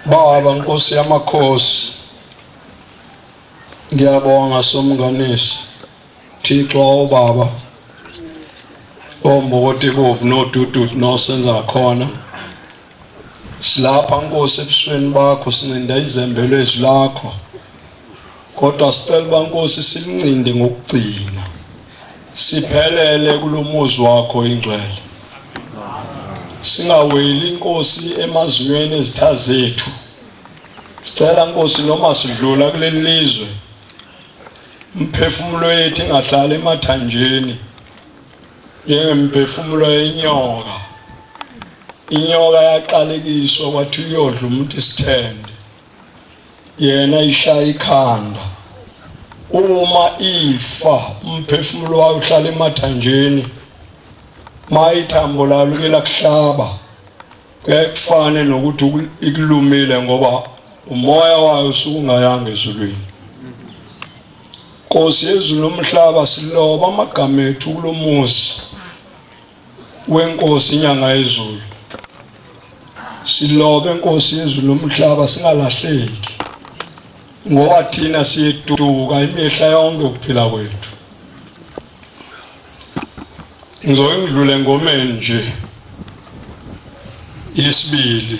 Baba Nkosi yamakhosi, ngiyabonga somnganisi Thixo Baba ombokoti bovu nodudu nosenza khona silapha Nkosi ebusweni bakho sincinda izembe lezwi lakho kodwa sicela bankosi silincinde ngokugcina siphelele kulomuzi wakho ingcwele singaweli inkosi emazinyweni ezitha zethu sicela Nkosi noma sidlula kuleli lizwe umphefumulo wethu ingadlala emathanjeni njengemphefumulo yenyoka yaqalekiswa kwathi uyodla umuntu isithende yena ishaya ikhanda uma ifa umphefumulo wayo uhlala emathanjeni mayithambo lalo kuhlaba kuyafana nokuthi ikulumile ngoba umoya wayo usungayanga ezulwini. Nkosi yezulu nomhlaba siloba amagama ethu kulomuzi wenkosi inyanga yezulu silobe Nkosi yezulu nomhlaba singalahleki ngoba thina siyeduka imihla yonke ukuphila kwethu. Ngizongidlule ngomeni nje isibili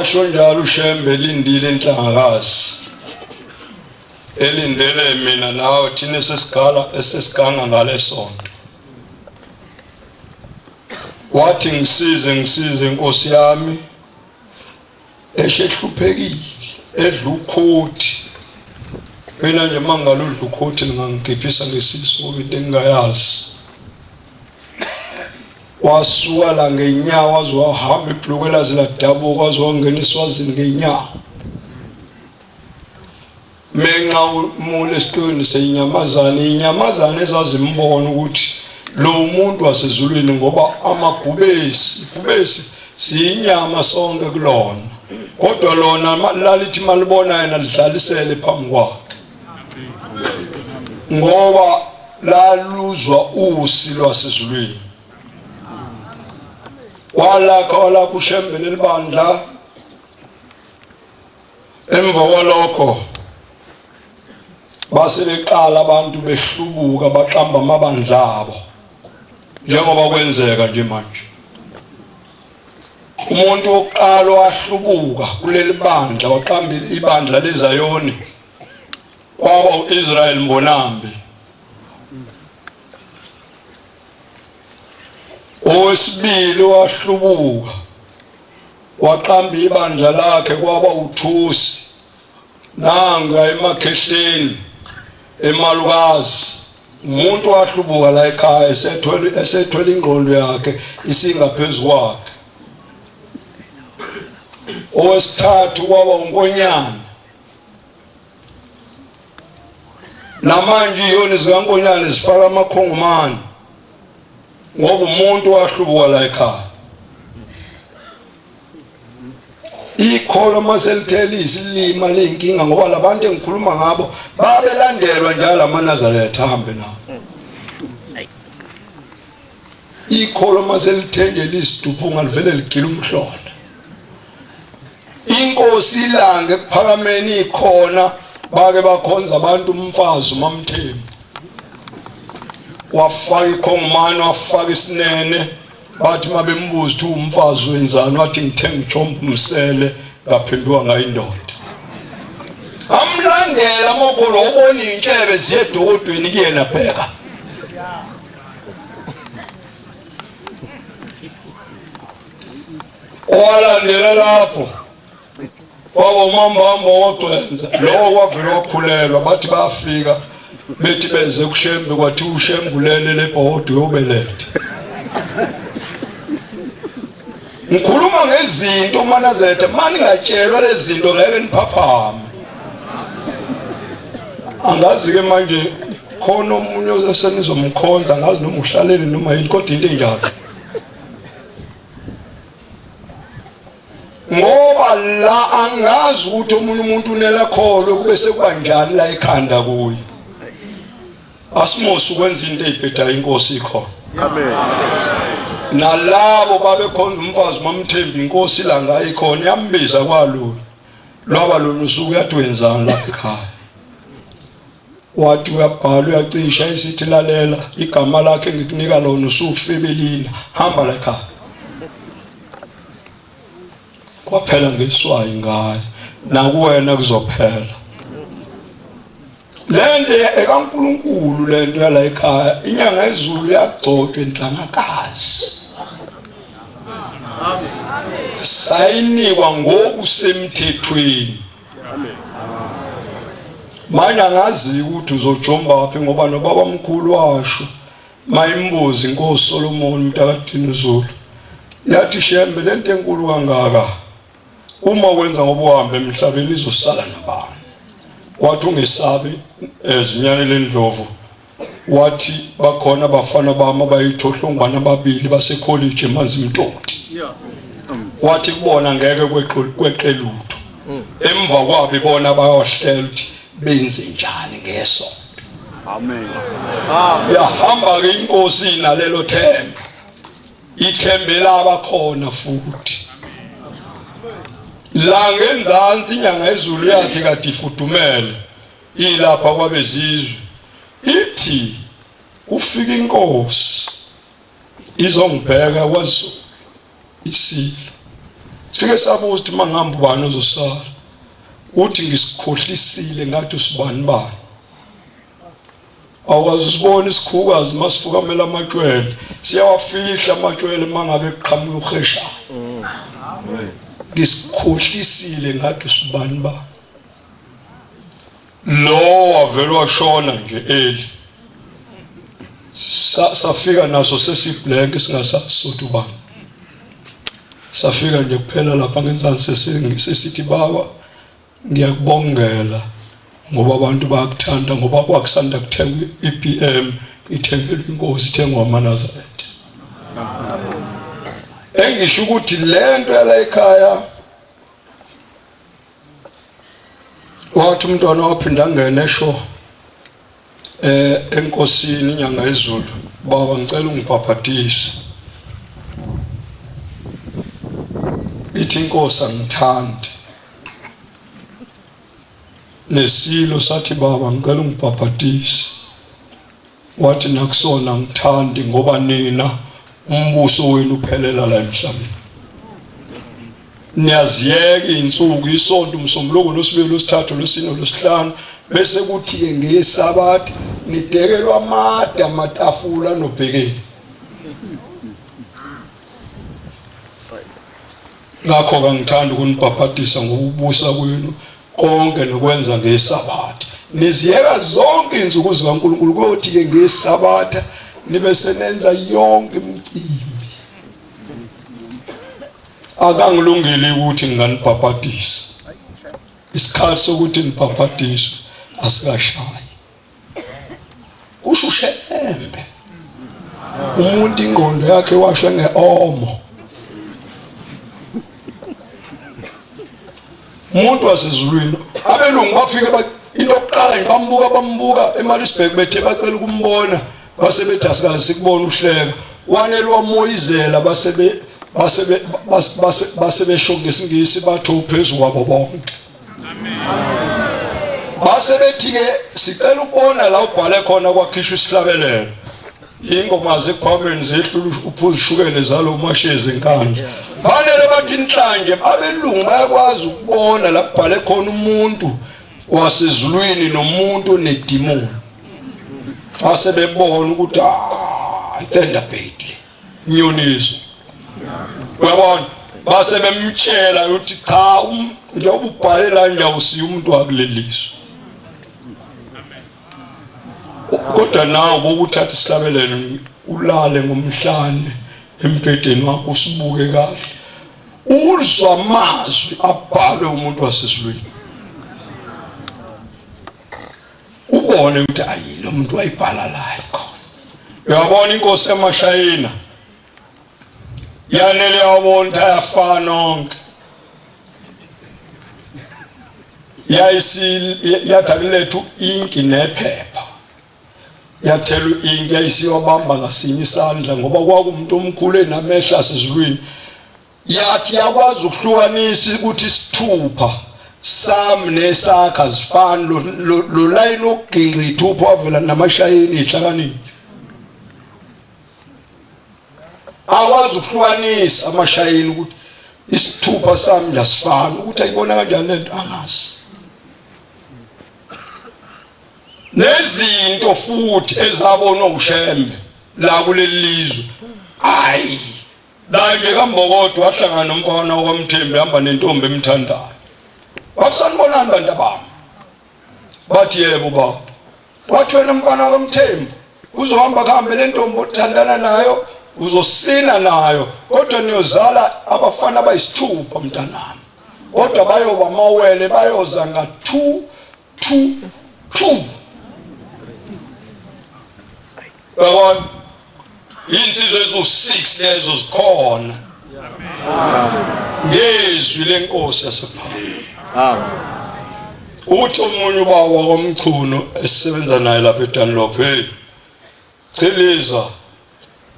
washo njalo uShembe elindile inhlangakazi elindele mina nawe thina esesiganga ngalesonto. Wathi ngisize Nkosi yami eshehluphekile edla ukhothi. Mina nje mangaludla ukhothi ngangigibhisa ngesisu ngoba into engingayazi. Wasuka la ngeenyawo wazihamba ibhlukwe lazi ladabuka wazongena eSwazini ngeenyawo. Menqa umule esiqweni seyinyamazana ezazimbona ukuthi lo muntu wasezulwini ngoba amagubesi siyinyama sonke kulona. Kodwa lona lalithi malibona yena lidlalisele phambi kwakhe. Ngoba laluzwa usi lwasezulwini. Wala kuShembe libandla. Emva kwalokho base beqala abantu behlubuka baqamba amabandla abo njengoba kwenzeka nje manje. Umuntu oqala wahlubuka kuleli bandla waqamba ibandla leZayoni kwaba uIsrael Mbonambi. Owesibili wahlubuka waqamba ibandla lakhe kwaba uThusi nanga emakhehleni emalukazi. Umuntu wahlubuka la ekhaya esethwele ingqondo yakhe isingaphezulu kwakhe. Owesithathu kwaba uNkonyane. Namanje iyona zikaNkonyane zifaka amakhongomani ngoba umuntu wahlubuka la ekhaya. Ikholo maselithela isilima lenkinga ngoba labantu engikhuluma ngabo babelandelwa njalo amaNazaretha ahambe nawo. Ikholo maselithengela isiduphu ngalivele ligila umhlolo. Inkosi ilange ephakameni ikhona bake bakhonza abantu umfazi uMamthembu. Wafaka ikhongomani wafaka isinene. Bathi mabembuza ukuthi umfazi wenzani wathi ngithenga ijombo umsele ngaphenduka ngayindoda. Amlandela amogolo ubona intshebe ziyedokodweni kuyena bheka. Owalandela lapho kwaba umambamba wogwenza lo kwavela wakhulelwa bathi bafika bethi beze kuShembe kwathi uShembe ulele lebhodo yobelethe. Ngikhuluma ngezinto uManazethe mani ngatshelwa lezi zinto ngeke niphaphame. Angazi ke manje khona omunye osenizomkhonza ngazi noma uhlalele noma yini kodwa into enjalo. Ngoba la angazi ukuthi omunye umuntu unela kholo kube sekubanjani la ekhanda kuye. Asimose ukwenza into ezibhedayo inkosi ikhona. Amen. Nalabo babekhonza umfazi uMamthembu inkosi la ngayikhona yambiza kwalo. Lwaba lona usuku yathi wenzani la ekhaya. Wathi uyabhala uyacisha isithi lalela igama lakhe ngikunika lona usufebelina hamba la ekhaya. Kwaphela ngeswayi ngaye nakuwena kuzophela. Lento ekaNkulunkulu lento yala ekhaya inyanga ezulu yagcotshwa enhlangakazi. Amen. Sayinikwa ngokusemthethweni. Amen. Manje angazi ukuthi uzojomba waphi ngoba nobaba mkhulu washo mayimbuzi inkosi Solomon mntakadini Zulu. Yathi Shembe lento enkulu kangaka uma wenza ngoba uhambe emhlabeni izosala nabani. Wathi ungesabi ezinyane lendlovu. Wathi bakhona abafana bami abayithohlongwana ababili base college eManzimtoti. Wathi kubona ngeke kweqe lutho. Emva kwabo ibona bayahlela ukuthi benze njani ngesonto. Amen. Yahamba ke inkosi nalelo themba. Ithembela abakhona futhi. La ngenzansi inyanga ezulu yathi kade ifudumele ilapha kwabezizwe. Ithi kufika inkosi izongibheka kwaZulu isilo. Sifike sabuza ukuthi mangihamba ubani ozosala. Uthi ngisikhohlisile ngathi usibani bani. Awukazi usibona isikhukazi masifukamela amatshwele. Siyawafihla amatshwele mangabe eqhamuka ukhesha. Ngisikhohlisile ngathi usibani bani. Lo wavela washona nje eli. Safika naso sesiblank singasasuthu bani. Safika nje kuphela lapha ngenzansi sesithi baba ngiyakubongela ngoba abantu bayakuthanda ngoba kwakusanda kuthengwa iPM ithengelwe inkosi ithengwa amaNazaretha. Engisho ukuthi lento yala ekhaya wathi umntwana waphinda ngene esho enkosini inyanga yezulu baba ngicela ungibhabhatise. Ithi inkosi angithandi. Nesilo sathi baba ngicela ungibhabhatise. Wathi nakusona ngithandi ngoba nina umbuso wenu uphelela la emhlabeni. Niyaziyeka insuku isonto umsombuluko losibili losithathu losine losihlanu bese kuthi ke ngesabathi nidekelwa amada amatafula nobhekeni. Ngakho ngithanda ukunibhabhatisa ngokubusa kwenu konke nokwenza ngesabatha. Niziyeka zonke insuku zikaNkulunkulu kothi ke ngesabatha nibe senenza yonke imicimbi. Akangilungile ukuthi nginganibhabhatisa. Isikhathi sokuthi nibhabhatiswe asikashayi. Kusho ushembe. Umuntu ingqondo yakhe washwe ngeomo. Umuntu wasezulwini abelungu bafike into oqala bambuka eMaritzburg bethe bacela ukumbona base bethi asikaze sikubona uhleka wanelwa moyizela base besho ngesingisi batho phezulu kwabo bonke. Base bethi ke sicela ukubona la ubhale khona kwakhishwa isihlabelelo ingoma zekhwameni zehlulu uphuza ishukele zalo mashezi enkandla. Banele bathi inhlanje abelungu bayakwazi ukubona la kubhale khona umuntu wasezulwini nomuntu nedimoni. Base bebona ukuthi Thunderbird nyoniso. Uyabona base bemtshela ukuthi cha njengoba ubhale la njawusiya umuntu wakuleliso. Kodwa nawe bokuthatha isihlabelelo ulale ngomhlane empedeni wakho usibuke kahle uzwa amazwi abhalwe umuntu wasezulwini ubone ukuthi ayi lo muntu wayibhala la khona. Uyabona inkosi eMashayina yanele yabona ayafana nonke yathakulethu inki nephepha yathelu inki yayisiyobamba ngasinye isandla ngoba kwakumuntu omkhulu enamehla asezulwini. Yathi yakwazi ukuhlukanisa ukuthi isithupha sami nesakha zifana lo line oginqi ithupha wavela naMashayina ihlakaniphi. Akwazi ukuhlukanisa aMashayina ukuthi isithupha sami lasifana ukuthi ayibona kanjani lento angazi. Nezinto futhi ezabona ushembe la kuleli lizwe hayi la nje kaMbokodo wahlangana nomfana okwamthembu hamba nentombi emthandayo. Wakusanibonani bantu bami? Bathi yebo baba. Wathi wena mfana kaMthembu uzohamba kuhambe le ntombi othandana nayo uzosina nayo kodwa niyozala abafana abayisithupha mntanami. Kodwa bayoba amawele bayoza nga 2 Bawon insizwe ezo6 lezo zikhona. Ngezwi lenkosi yasephakathi. Uthi omunye ubaba wakomchuno esisebenza naye lapha eDunlop, hey Celiza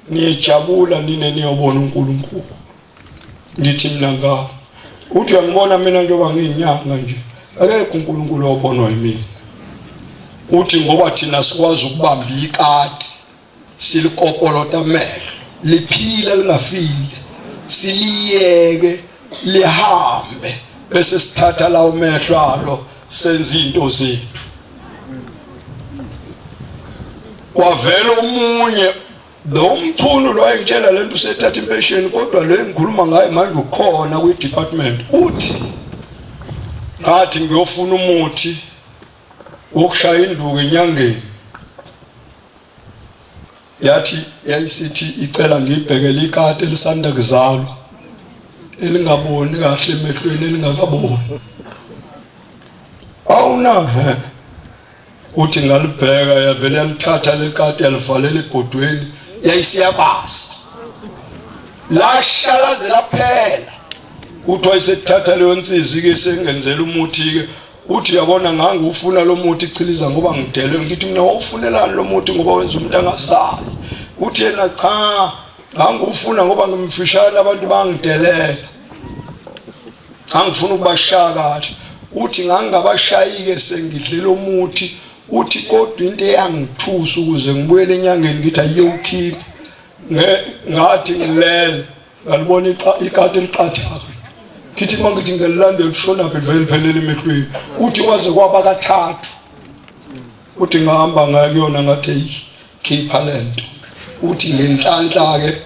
niyajabula nine niyobona uNkulunkulu. Ngithi mina ngani uthi uyangibona mina njengoba ngiyinyanga nje akekho uNkulunkulu obonwa yimina. Uthi ngoba thina sikwazi ukubamba ikati silikopolota amehlo liphila lingafile siliyeke lihambe bese sithatha lawo mehlo alo senza into zethu. Kwavela omunye lo umthunu lo ayitshela lento usethatha impesheni, kodwa le ngikhuluma ngayo manje ukhona kwi department, uthi ngathi ngiyofuna umuthi wokushaya induku enyangeni. Yathi yayisithi icela ngibhekele ikati elisanda kuzalwa elingaboni kahle emehlweni, elingakaboni. Awuna uthi ngalibheka yavele yalithatha lekati yalivalela ebhodweni, yayisiyabasa lashala laphela. Uthi wayesethatha leyo nsizi ke sengenzela umuthi ke, uthi yabona ngange ufuna lo muthi ichiliza ngoba ngidele. Ngithi mina wawufunelani lo muthi ngoba wenza umuntu angasali? Uthi yena cha, ngange ufuna ngoba ngimfishane abantu bangidelela, angifuna ukubashaya kahle. Uthi ngangabashayike sengidlela umuthi. Uthi kodwa into eyangithusa ukuze ngibuyele enyangeni ngithi ayiyokhipha, ngathi ngilele ngalibona ikati eliqathayo. Kithi mangithi ngelilandela ushona phe vele phelele emehlweni. Uthi kwaze kwaba kathathu. Uthi ngihamba ngayona ngathi khipha lento. Uthi ngenhlanhla ke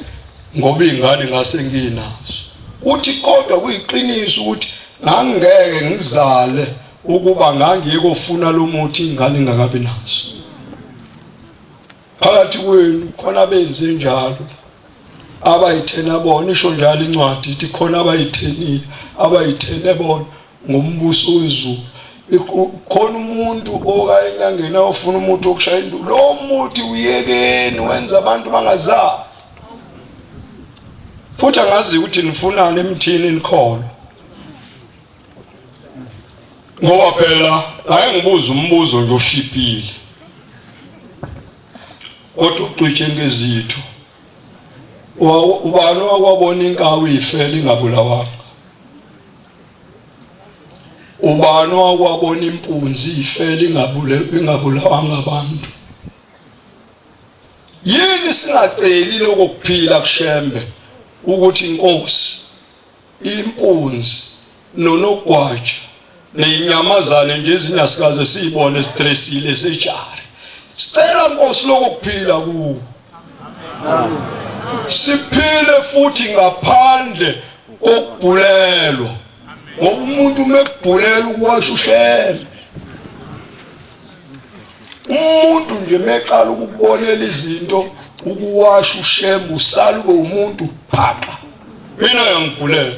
ngoba ingane ngase nginazo. Uthi kodwa kuyiqiniso ukuthi ngangeke ngizale ukuba ngangiyekofuna lo muthi ingane ingakabi nazo. Phakathi kwenu khona benze njalo abayithena bona, isho njalo incwadi ithi khona abayithenile abayithene bona ngombuso wezulu. Khona umuntu okayenyangeni awufuna umuthi wokushaya induku, lo muthi uyekeni wenza abantu bangazali. Futhi angazi ukuthi nifunani emthini nikholo, ngoba phela ayengibuza umbuzo nje oshibhile kodwa ucwiche ngezitho. Ubani wakwabona inkawu ifela ingabulawanga? Ubani wakwabona impunzi ifela ingabulawanga abantu? Yini singaceli lokuphila kushembe ukuthi inkosi, impunzi nonogwaja nezinyamazane nje ezinasikaze sibone stressile sejari, sicela inkosi lokuphila kuwo. Siphile futhi ngaphandle kokubhulelwa, ngoba umuntu umekubhulela ukuwasha ushembe. Umuntu nje meqala ukubonela izinto ukuwasha ushembe usala ube umuntu phaqa. Mina ngiyangibhulela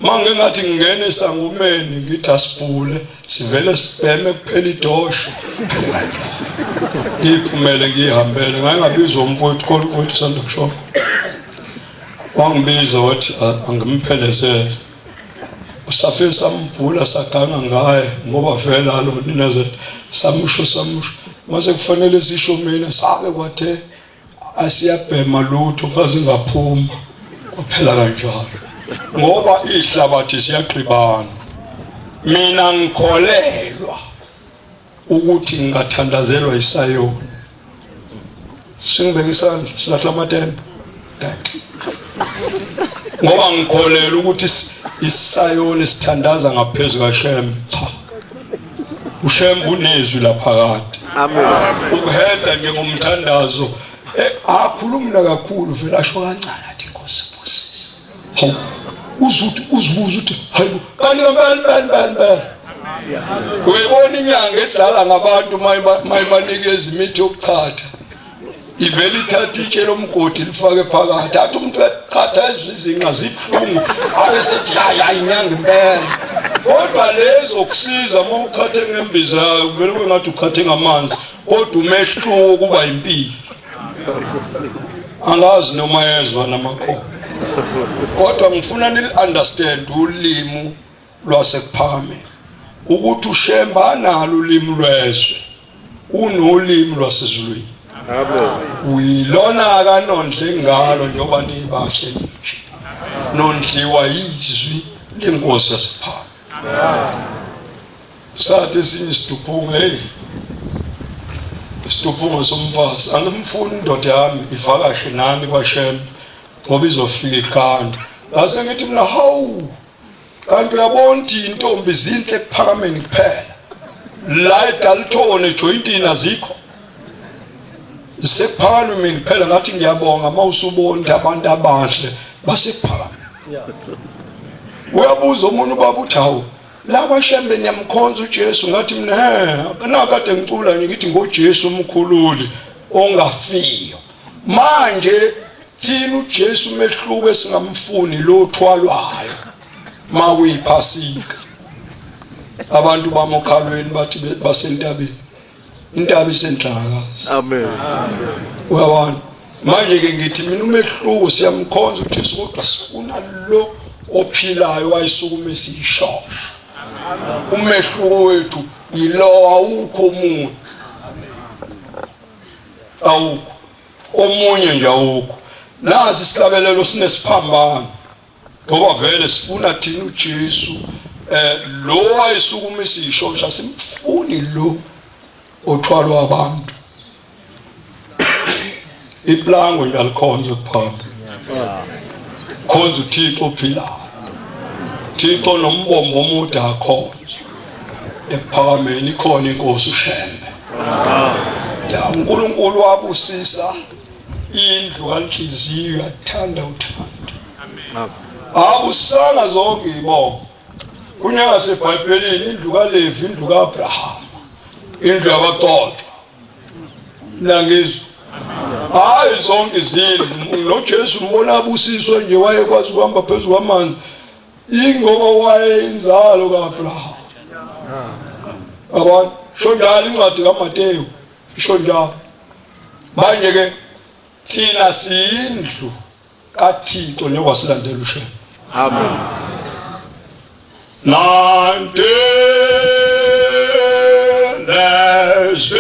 mange ngathi ngingene esangumeni ngithi asibhule sivele sibheme kuphela idosho ngiphumele ngihambele. Ngangabizwa umfowethu khona umfowethu sanda kushona, wangibiza wathi angimphelezele. Usafike sambhula saganga ngaye ngoba vele alo nina zethu samusho mase kufanele sisho mina sake kwathe asiyabhema lutho kaze ngaphuma kwaphela kanjalo ngoba ihlabathi siyaqhibana. Mina ngikholelwa ukuthi ngingathandazelwa isayoni. Singibeka isandla silahla amatende. Thank you. Ngoba ngikholelwa ukuthi isayoni sithandaza ngaphezulu kaShembe. Cha. uShembe unezwi laphakade. Amen. Ukuheda nje ngomthandazo akhuluma kakhulu vele asho kancane athi Nkosi Moses. Hawu uzibuza uthi hayi kanti ngempela uyibona inyanga edlala ngabantu mayibanikeza imithi yokuchatha ivele ithatha itshe lomgodi lifake phakathi athi umuntu echatha izinqa zibuhlungu abesethi hayi inyanga impela. Kodwa lezo kusiza uma uchathe ngembiza vele kwengathi uchathe ngamanzi kodwa umehluko kuba impilo. Angazi noma yezwa namakhono kodwa ngifuna ni understand ulimi lwasekuphakameni ukuthi uShembe analo ulimi lwezwe unolimi lwasezulwini. Amen. Uyilona kanondle ngalo njoba nibahle nje nondliwa izwi lenkosi yasePhaka. Sathi sinye siduphunga isiduphunga somfazi angimfuni indoda yami ivakashe nami kwaShembe ngoba izofika ikhanda ngase ngithi mina hawu kanti uyabona ukuthi intombi zinhle kuphakameni kuphela la eDalton ejointini azikho sekuphakameni kuphela ngathi ngiyabonga mawusubona abantu abahle basephakameni uyabuza umuntu ubaba uthi hawu la kwashembe niyamkhonza uJesu ngathi mina akade ngicula ngithi ngoJesu umkhululi ongafiyo manje thina uJesu mehluko esingamfuni lo othwalwayo makuyiphasika abantu bamokhalweni bathi basentabeni intaba isenhlakazi Amen. uyabona manje ke ngithi mina umehluko siyamkhonza uJesu kodwa sifuna lo ophilayo wayisukume esishosha umehluko wethu yilo awukho umuntu awukho omunye nje awukho nazi isihlabelelo sinesiphambano ngoba vele sifuna thina uJesu lo wayisukume esishosha simfuni lo othwalwa abantu iplango nje alikhonza kuphamba khonza uThixo ophilayo Thixo nombombo omude akhonza ephakameni khona inkosi uShembe ya uNkulunkulu wabusisa indlu kaNhliziyo yathanda uthando amen abusanga zonke ibonga kunyaka seBhayibhelini indlu kaLevi indlu kaAbraham indlu yabaqotshwa langizwe hayi zonke izindlu noJesu umbona abusiswa nje wayekwazi ukuhamba phezulu kwamanzi ingoba wayenzalo kaAbraham abantu shondala incwadi kaMateyu ishonjalo manje ke thina siyindlu kaThixo njengoba silandela uShembe Amen. Nante lese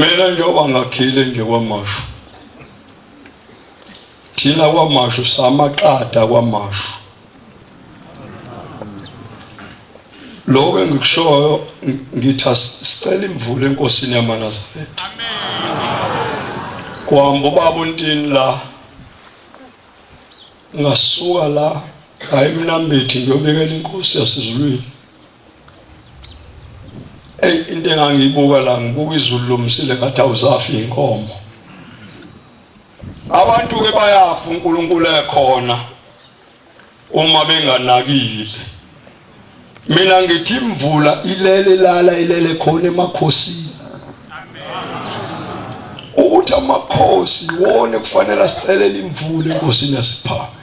mina njengoba ngakhile nje kwamashu thina kwamashu samaqada kwamashu lokho engikushoyo ngithi sicela imvulo enkosini yamaNazaretha amen kwamba ubaba uNtini la ngasuka la ayimnambithi ngiyobekela inkosi yasezulwini into engangiyibuka la ngibuka izulu lomsile ngathi awuzafi inkomo abantu ke bayafa uNkulunkulu ekhona uma benganakile mina ngithi imvula ilele khona emakhosini amen ukuthi amakhosi wone kufanele asicelela imvula enkosini yasiphame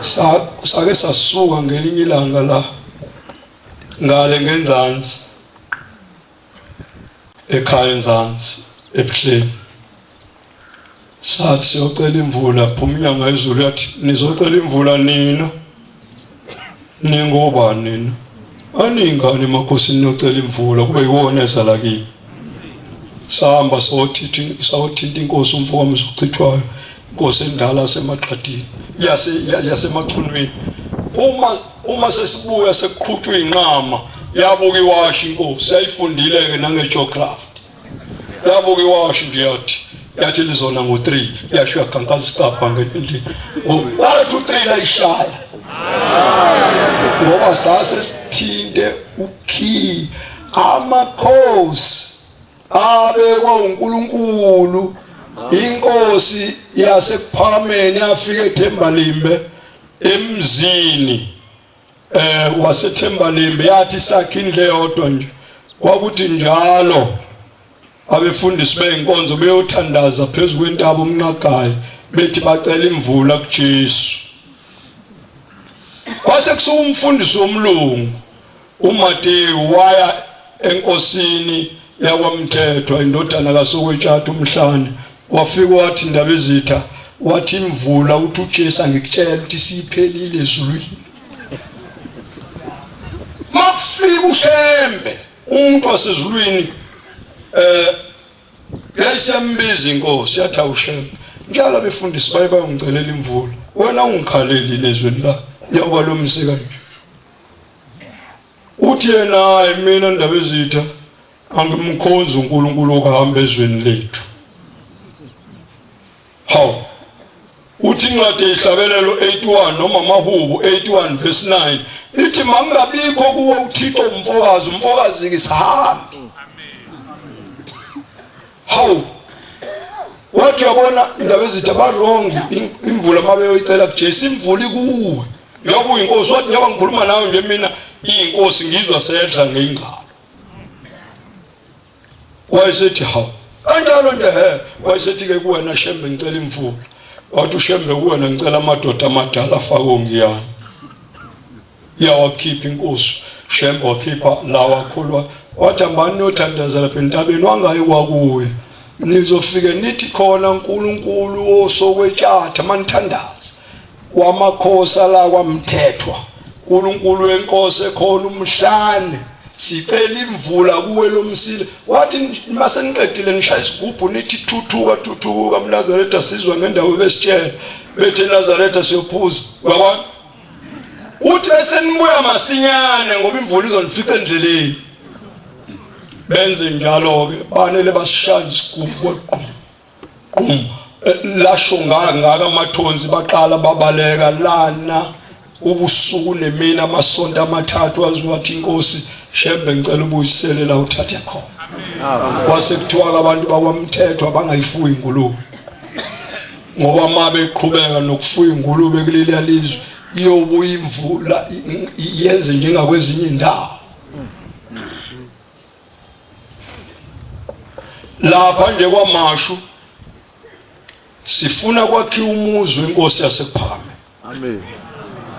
Sake sasuka ngelinye ilanga la ngale ngenzansi ekhaya enzansi ebuhleni. Sathi siyocela imvula, phuma inyanga yezulu yathi nizocela imvula nina. Ningobani nina? Aningani emakhosini niyocela imvula kube yiwona ezala kimi. Sahamba sawothinta inkosi umfo wami sochithwayo, inkosi endala yasemaqadini yasemachunweni. Uma sesibuya sekuqhutshwa inqama yabuka iwashi inkosi yayifundile ke nangegeography. Yabuka iwashi nje yathi lizona ngo3 yashaya kankaza isicapha ngendlela. Ngo1 2 3 la ishaya. Ngoba sase sithinte ukhi amakhosi abekwa uNkulunkulu. Inkosi yasePharameni yafika eThembalimbe emzini waseThembalimbe yathi sakhe indle yodwa nje. Kwakuthi njalo abefundisi beenkonzo beyothandaza phezulu kwentaba umnqagayi bethi bacela imvula kuJesu. Kwase kusuka umfundisi womlungu uMateyu waya enkosini yakwaMthethwa indodana kaSokwetshatha umhlane. Wafika wathi Ndabezitha, wathi imvula uthi uJesu angikutshela ukuthi siphelile ezulwini. Mafika uShembe umuntu wasezulwini yayisembiza inkosi yathi awuShembe njalo abefundisi bayongicelela imvula, wena ungikhaleli lezweni la yoba lo msika nje. Uthi yena hayi mina Ndabezitha angimkhonza uNkulunkulu okuhamba ezweni lethu. Haw uthi incwadi ihlabelelo 81 noma Mahubo 81 verse 9 ithi mangabikho kuwe uThixo umfokazi ke sihambe. Haw wathi yabona Ndabezitha barong imvula mabeyoyicela kuJesu imvula ikuwe. Yoba inkosi wathi njengoba ngikhuluma nawe nje mina inkosi ngizwa sedla ngeingalo. Wayesethi haw kanjalo nje wayesethi ke kuwena Shembe ngicela imvula. Wathi uShembe kuwena ngicela amadoda amadala afake ongiyani. Yawakhipha inkosi Shembe wakhipha lawa khulwa wathi ambani yothandaza lapha entabeni wangayi kwakuye. Nizofike nithi khona uNkulunkulu osokwetshatha manithandaza wamakhosi la kwaMthethwa. uNkulunkulu wenkosi ekhona umhlane sicela imvula kuwe lomsile. Wathi maseniqedile nishaya isigubhu nithi thuthuka mNazaretha sizwa ngendawo besitshela bethi eNazaretha siyophuza. Yabona uthi bese nibuya masinyane ngoba imvula izonifica endleleni. Benze njalo ke banele basishanje isigubhu qhum lasho ngaka amathonzi baqala babaleka lana ubusuku nemina amasonto amathathu waziwathi inkosi Shembe ngicela ubuyisele la uthathe khona. Kwase kuthiwa abantu bakwaMthethwa bangayifuyi ingulube ngoba mabe eqhubeka nokufuya ingulube kuleli lizwe iyobuya imvula yenze njengakwezinye indawo. Lapha nje kwaMashu sifuna kwakhiwa umuzi wenkosi yasePharameni. Amen.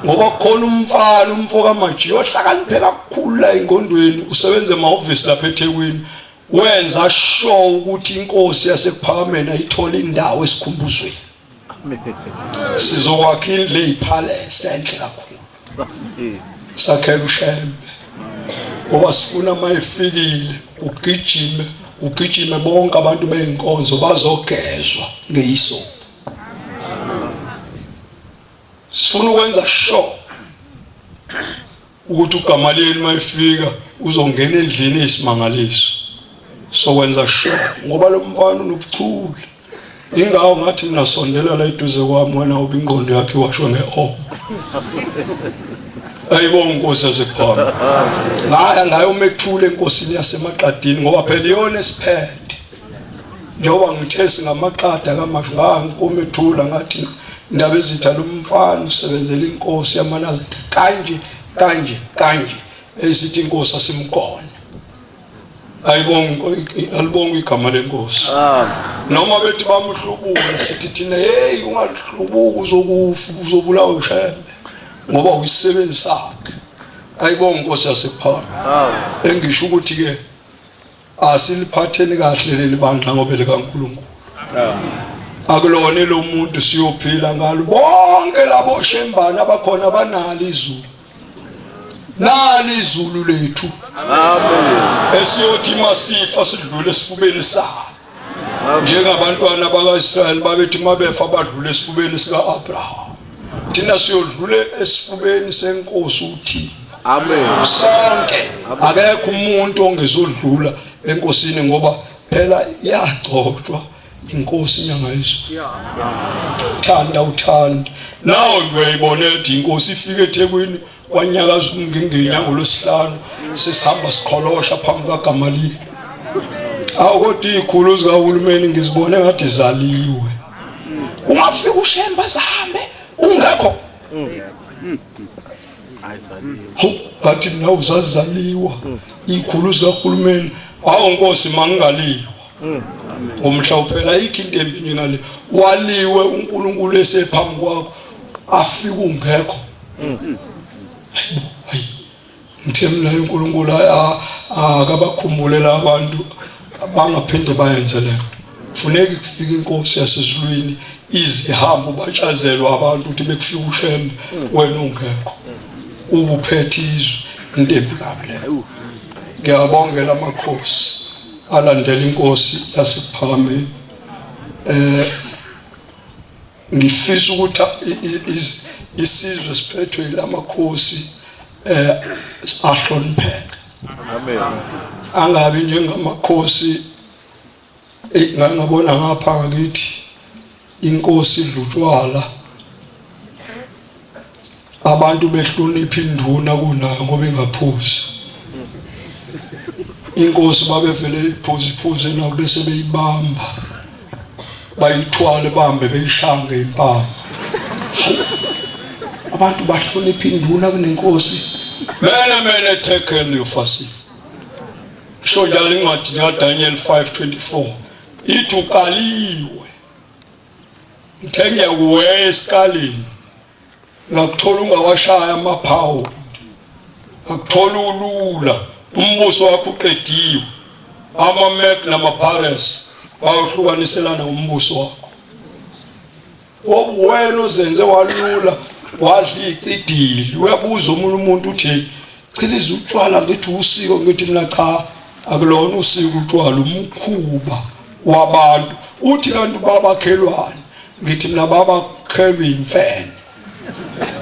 Ngoba khona umfana umfoka manje ohlakaniphe kakhulu la engqondweni usebenze emahhovisi lapha eThekwini wenza sure ukuthi inkosi yasePharameni ayithola indawo esikhumbuzweni. Amen. Sizokwakha indle ipalace enhle kakhulu. Sakhela uShembe ngoba sifuna mayifikile ugijime bonke abantu beenkonzo bazogezwa ngeyiso. Sifuna ukwenza sure ukuthi uGamaliyeli mayifika uzongena endlini esimangaliso. Sokwenza sure ngoba lo mfana unobuchule. Ingawo ngathi ninasondela la eduze kwami wena ubingqondo yakhe washo ngeomo. Ayibonga inkosi yasePharameni. Ngayo umethule enkosini yasemaqadini ngoba phela iyona esiphethe. Njengoba ngithe singamaqada kaMashu ngangomethula ngathi Ndabezitha lo mfana usebenzela inkosi yamaNazaretha kanje esithi inkosi asimgona. alibonge igama lenkosi. Noma bethi bamhlubule sithi thina hey ungahlubuki uzokufa uzobulawa ushembe ngoba uyisebenzi sakhe. Ayibonge inkosi yasephakame. Engisho ukuthi ke asiliphatheni kahle leli bandla ngoba likaNkulunkulu. Akulona lo muntu siyophila ngalo bonke labo shembana abakhona banalo izulu. Nali izulu lethu. Amen. Esiyothi masifa sidlule esifubeni sakhe. Njengabantwana bakaIsrael babethi mabefa badlule esifubeni sikaAbraham. Thina siyodlule esifubeni senkosi uThixo. Amen. Sonke akekho umuntu ongezodlula enkosini ngoba phela yagcotshwa inkosi inyanga yezulu. Thanda uthanda. Nawe uyayibona ukuthi inkosi ifike eThekwini kwanyakaza umngengeni ngolosihlanu sesihamba sikholosha phambi kaGamaliyeli. Awukodwa izikhulu zikahulumeni ngizibone ngathi zaliwe. Ungafika ushemba zahambe ungekho. Bathi mina uzazaliwa izikhulu zikahulumeni awunkosi mangaliwa. Ngomhla uphela ikho into embi ngale waliwe uNkulunkulu esephambi kwakho afika ungekho. Hayi ngithemba uNkulunkulu akabakhumbule abantu abangaphinde bayenze lento. Kufuneka kufike inkosi yasezulwini izihamba ubatshazelwa abantu ukuthi bekufika ushembe wena ungekho. Ubuphethe izwe into ebikabi leyo. Ngiyabongela amakhosi alandela inkosi yasephakameni. Ngifisa ukuthi isizwe siphethwe yilamakhosi ahlonipheke. Amen. Angabi njengamakhosi ngabona ngapha ngakithi inkosi idlutshwala abantu behlonipha induna kunayo ngoba ingaphuzi. Inkosi babevele iphuzi nayo bese beyibamba bayithwale bambe beyishange impama. Abantu bahlonipha induna kunenkosi. Mene take care of yourself. Sho njalo incwadi kaDaniel 5:24 ithi ukaliwe ngithenge kuwe esikalini ngakuthola ungawashaya amaphawu ngakuthola ulula umbuso wakho uqediwe amaMed namaPares bayohlukaniselana umbuso wakho. Wena uzenze walula wadla icidili uyabuza umuntu uthi chiliza utshwala ngithi usiko ngithi mina cha akulona usiko utshwala umkhuba wabantu uthi kanti babakhelwane ngithi mina babakhelwe imfene.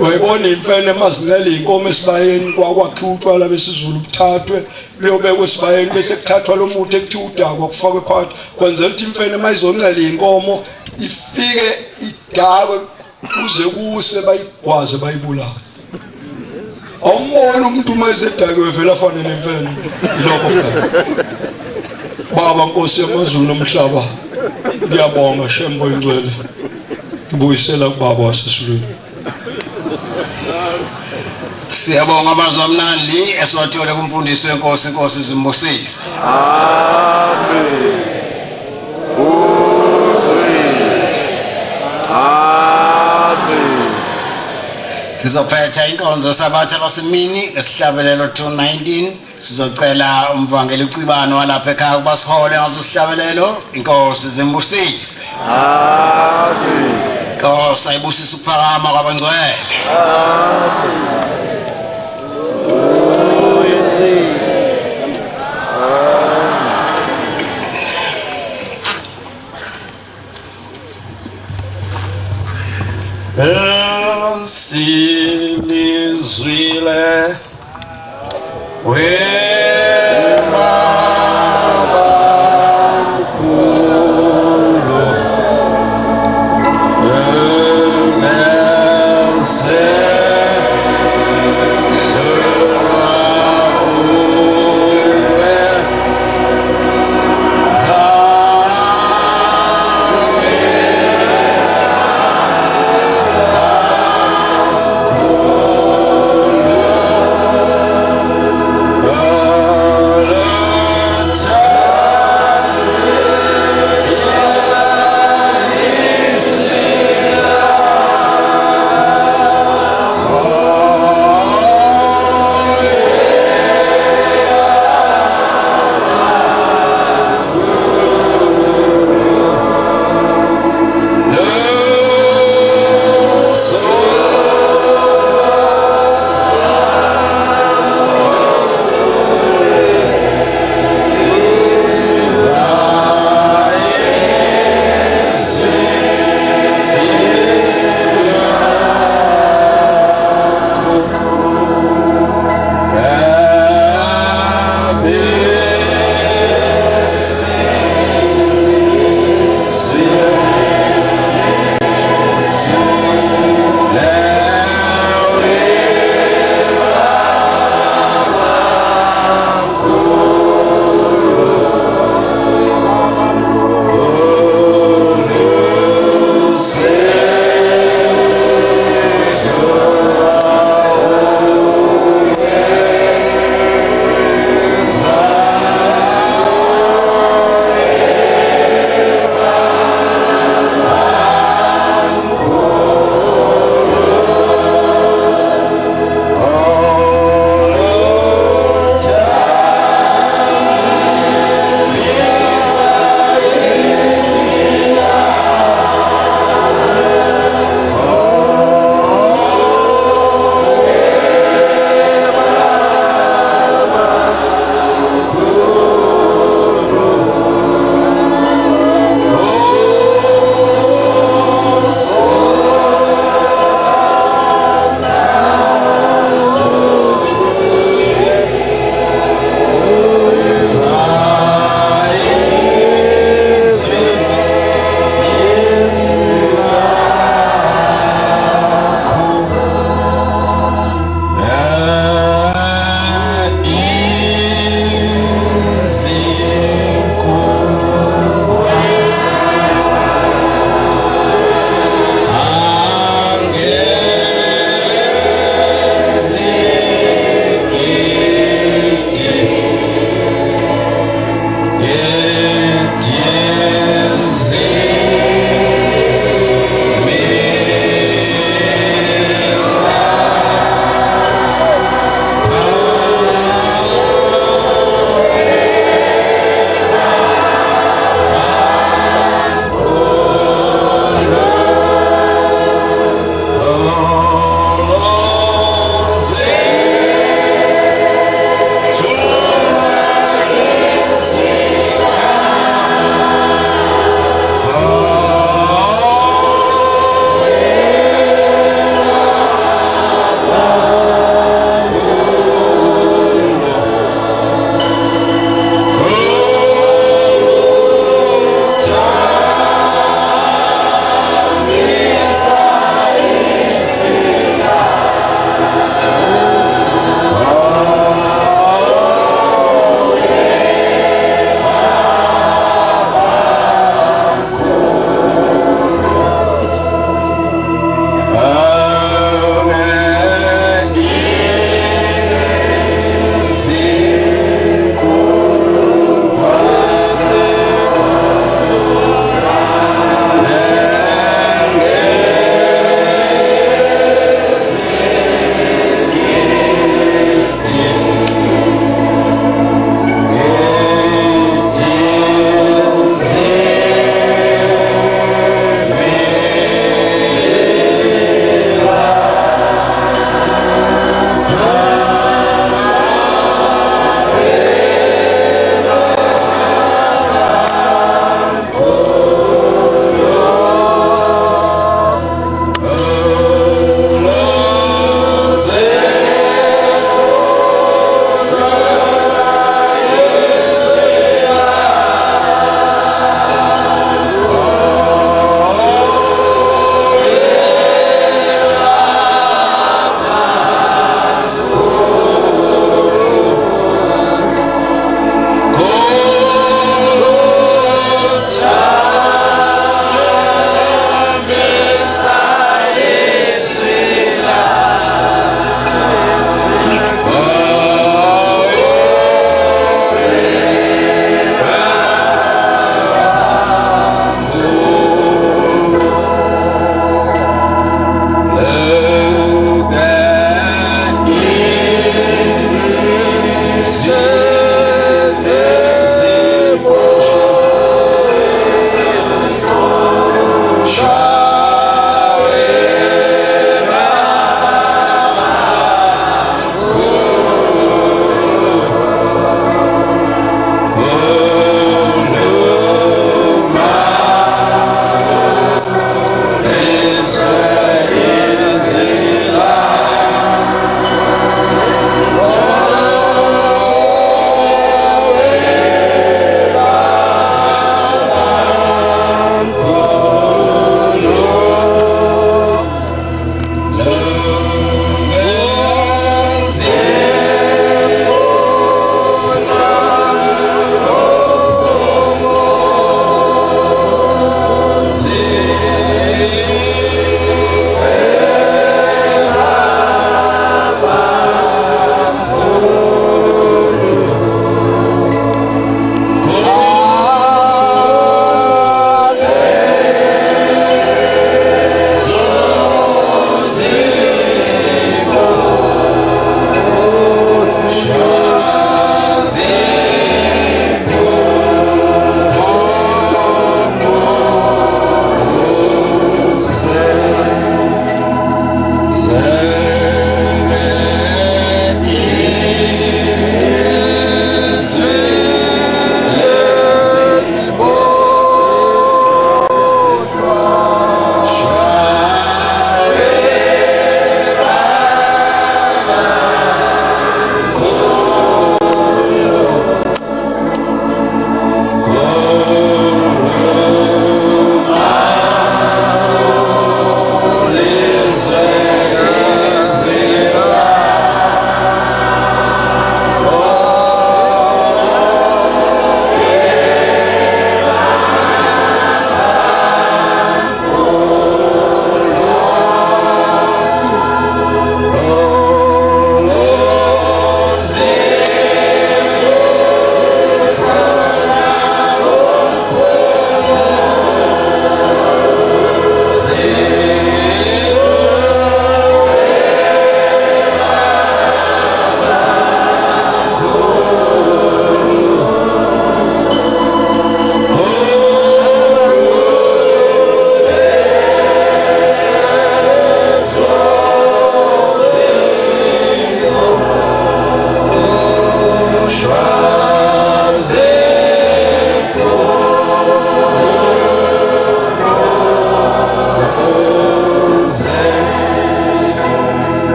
Wayibona imfene emazincela inkomo esibayeni kwakwakhiwa utshwala besizulu buthathwe beyobekwe esibayeni bese kuthathwa lo muthi ekuthiwa udakwa kufakwe phakathi kwenzela ukuthi imfene mayizoncela inkomo ifike idakwe kuze kuse bayigwaze bayibulala. Awumbona umuntu mayisedakwe vele afane nemfene lokho. Baba Nkosi yamazulu nomhlaba ngiyabonga Shembo ingcwele ngibuyisela kubaba wasesulwini. Siyabonga amazwi amnandi esiwathole kumfundisi wenkosi inkosi zimbusise. Amen. Sizophetha inkonzo sabatha basemini ngesihlabelelo 219 sizocela umvangeli uCibano walapha ekhaya kuba sihole ngaso sihlabelelo inkosi zimbusise. Amen. Inkosi ayibusise ukuphakama kwabangcwele. Amen. Silizwile Say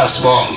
Asibonge.